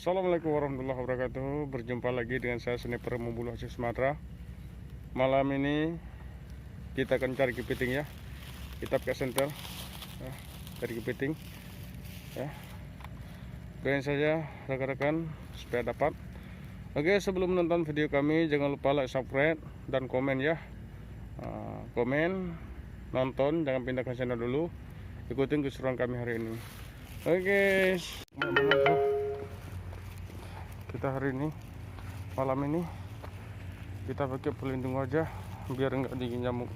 Assalamualaikum warahmatullahi wabarakatuh. Berjumpa lagi dengan saya Sniper Membulu Aceh Sumatera. Malam ini kita akan cari kepiting ya. Kita pakai senter ya, cari kepiting ya. Doain saja rekan-rekan supaya dapat. Oke, sebelum menonton video kami jangan lupa like, subscribe, dan komen ya. Komen, nonton, jangan pindahkan channel dulu. Ikutin keseruan kami hari ini. Oke, kita hari ini malam ini kita pakai pelindung wajah biar enggak digigit nyamuk.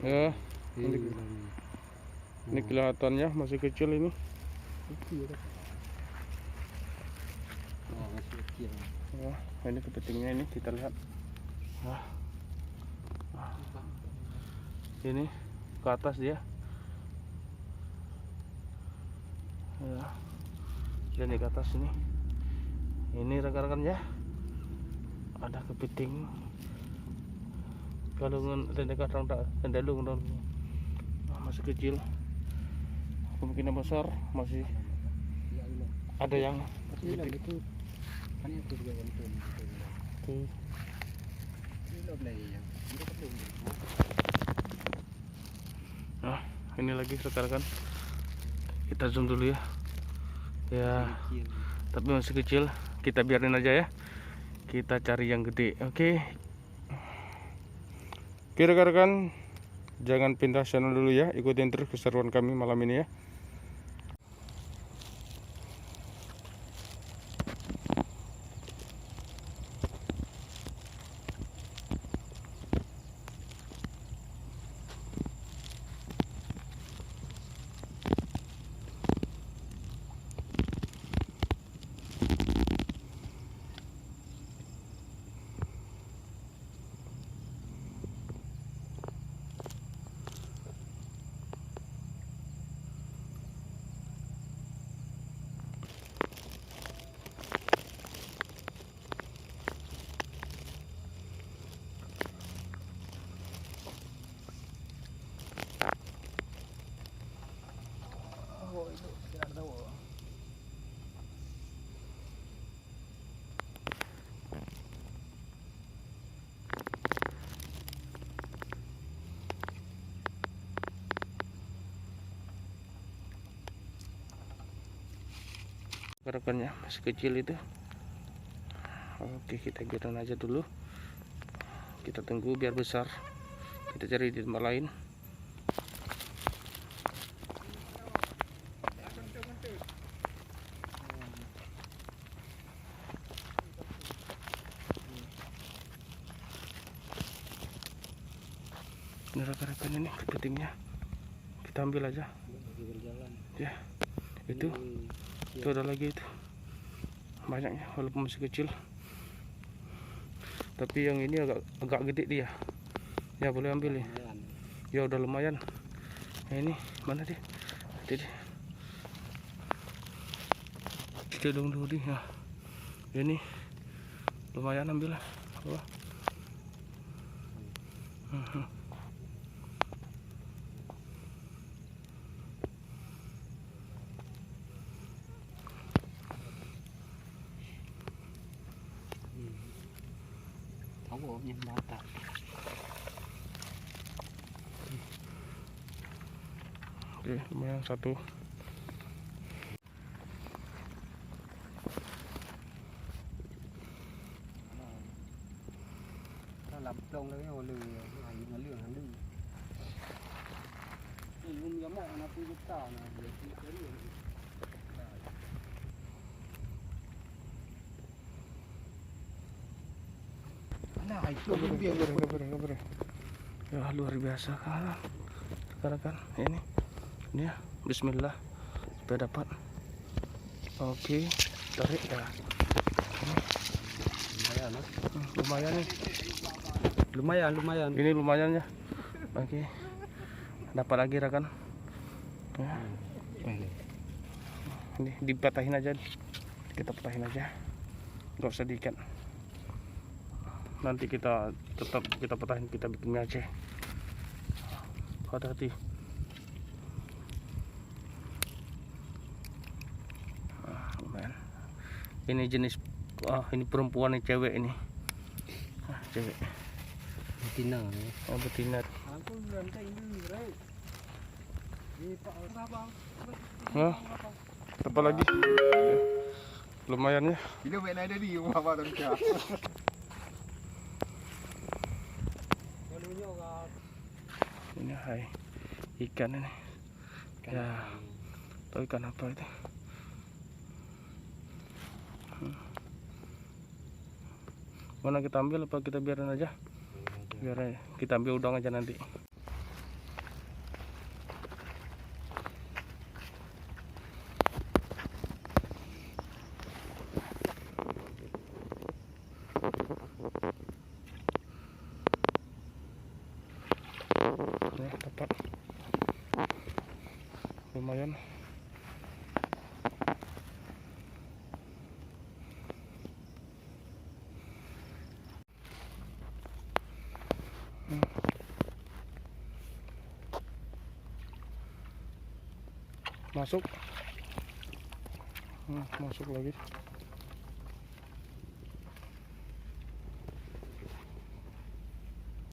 Ya, ini kelihatannya masih kecil ini. Ya, ini kepitingnya ini kita lihat. Ini ke atas dia. Ya, dan di atas ini. Ini rekan-rekan ya. Ada kepiting. Kalau dekat rendalung dong. Masih kecil. Kemungkinan besar masih ada yang itu kan itu juga untung. Nah, ini lagi rekan-rekan. Kita zoom dulu ya. Ya, tapi masih kecil. Kita biarin aja ya. Kita cari yang gede. Oke, rekan-rekan, jangan pindah channel dulu ya. Ikutin terus keseruan kami malam ini ya. Rekannya masih kecil itu. Oke, kita biarin aja dulu. Kita tunggu biar besar. Kita cari di tempat lain. Ini rekan-rekan, ini kepitingnya. Kita ambil aja. Ya, itu ada lagi itu. Banyaknya walaupun masih kecil. Tapi yang ini agak gede dia. Ya, boleh ambil ya. Ya udah lumayan. Nah, ini mana dia? Kita dong dulu ya. Ini lumayan, ambil lah. Yang mata. Oke, lumayan satu. Làm đông đấy hồi lừ hành nó lửa hắn lừ. Mình giống mọi nó cứ tao là để cái lửa. Nah, itu ya luar biasa kan rekan-rekan. Ini ya, bismillah supaya dapat. Oke, tarik ya. Lumayan nih. Lumayan. Ini lumayan ya. Oke, dapat lagi rekan ya. Ini dipatahin aja, kita patahin aja, nggak usah diikat. nanti kita tetap kita petahin, kita bikin mie Aceh. Hati-hati. Lumayan. Ini jenis ini perempuan, ini cewek ini. Cewek. Betina nih. Oh, betina. Aku lantai ini, right? Ini Pak apa? Nah, apa lagi? Lumayan ya. Ini main ada di rumah apa tuh? Ini hai ikan ini. Ya, tahu ikan apa itu? Mana kita ambil apa kita biarin aja? Biar aja. Kita ambil udang aja nanti. Ya, dapat lumayan. Masuk. Masuk lagi.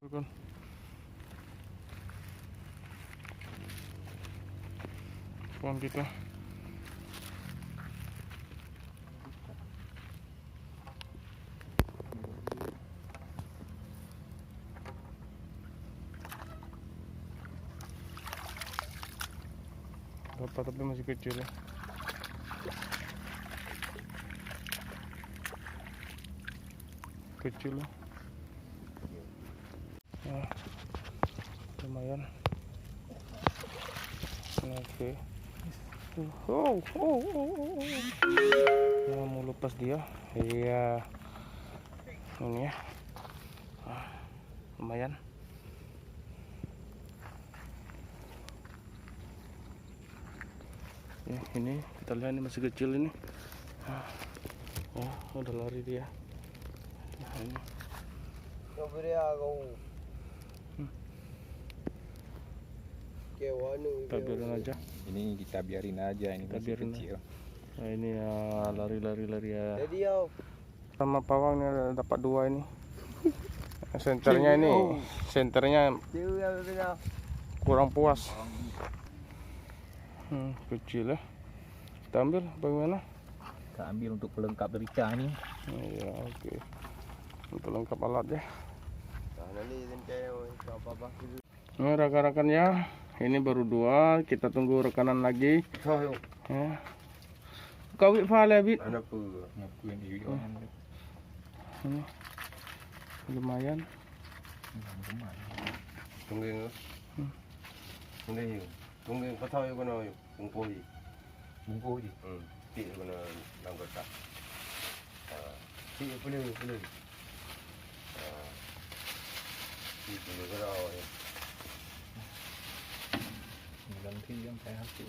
Bukan. Pohon kita. Dapat tapi masih kecil ya. Kecil ya. Nah, lumayan. Oke. Nah, mau lepas dia. Iya. Ini ya. Lumayan. Ya, ini kita lihat ini masih kecil ini. Ya, udah lari dia. Nah, ini. Kita biarin aja. Ini kita biarin aja, ini Kita masih biarin kecil. Nah, ini ya lari ya. Jadi yo. Sama pawang ini dapat 2 ini. Senternya ini, senternya kurang puas. Kecil ya. Kita ambil bagaimana? Kita ambil untuk pelengkap berica ini. Iya, oke. Untuk lengkap alat ya. Ini rekan-rekannya, ini baru 2, kita tunggu rekanan lagi. Ya. Kawit file bit. Apa yang di video Ini lumayan. Tunggu kau tahu yang mana bungkuh ni, bungkus je. tik mana langgar tak, tik boleh, tik boleh kerau ni. Lần thi em phải học chữ.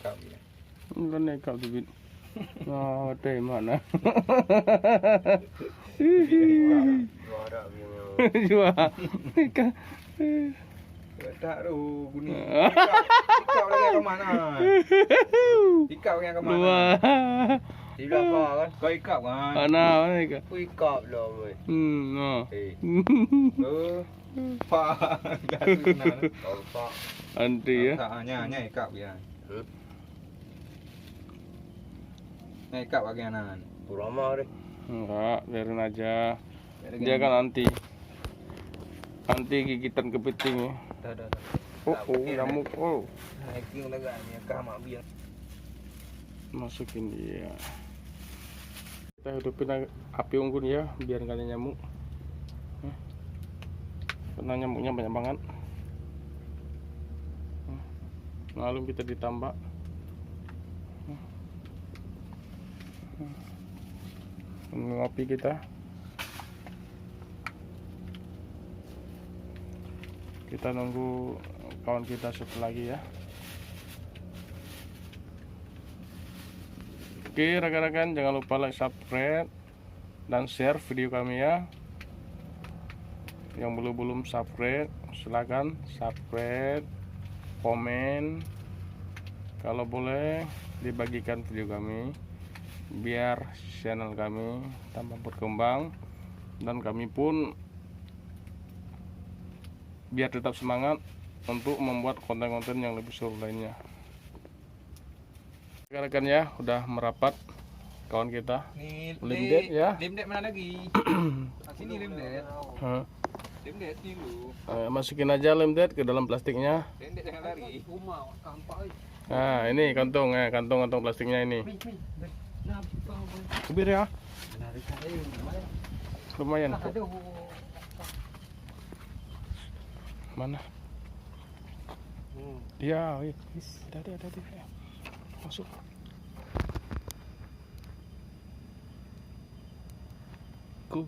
Cậu gì này? Con này cậu thì bị tệ mana? Dua ada yang Jual. Tak ada bunyi. Ikau lagi ke mana? Ikau yang ke mana? Dua. di belakang kan. Kau ikau kan? Mana ni ke? Ikap lah boy. No. Pak, dah tu kenal. Kau pak. Anti ya. Tak hanya ikau dia. Nah, ikau bagianan. Ramah deh. Enggak, biarin aja. Dia kan anti gigitan kepiting ya. Dah. Nyamuk. Hiking lagi ni kah mak biar. Masukin dia. Kita hidupin api unggun ya, biar nggak ada nyamuk. Karena nyamuknya banyak banget. Lalu kita ditambah. ngopi kita. Kita nunggu kawan kita satu lagi ya. Oke rekan-rekan, jangan lupa like, subscribe, dan share video kami ya. Yang belum subscribe, silakan subscribe, komen, kalau boleh dibagikan video kami biar channel kami tambah berkembang dan kami pun biar tetap semangat untuk membuat konten-konten yang lebih seru lainnya. Rekan-rekan ya, udah merapat kawan kita. Nih, Limdet ya. Limdet mana lagi? Sini limdet. Limdet sini lu. Masukin aja lemdet ke dalam plastiknya. Limdet jangan lari. Rumah kampak. Nah ini kantong, kantong plastiknya ini. Nah, bang. Kubir ya, Menarik aja. lumayan. Aduh. Mana? Iya, ada. Masuk. Go,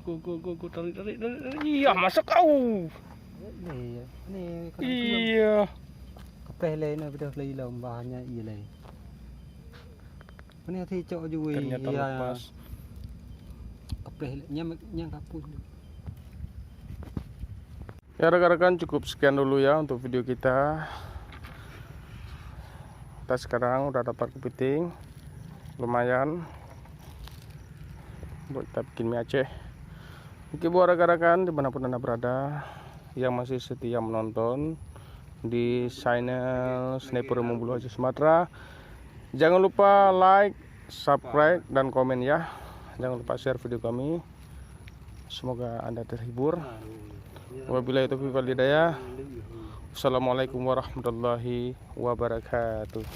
tarik. Iya, masuk kau. Nih kan Iya. kepeh lain betul lagi lombanya iya lagi. Ini hati cok juga Ternyata lepas. kepeh nyang kapus. Ya rekan-rekan, cukup sekian dulu ya untuk video kita. Kita sekarang udah dapat kepiting, lumayan buat kita bikin mie Aceh. Oke buat rekan-rekan dimanapun anda berada yang masih setia menonton di channel Sniper Membulu Aceh Sumatera, jangan lupa like, subscribe, dan komen ya. Jangan lupa share video kami. Semoga anda terhibur. Wabillahi taufiq wal hidayah. Assalamualaikum warahmatullahi wabarakatuh.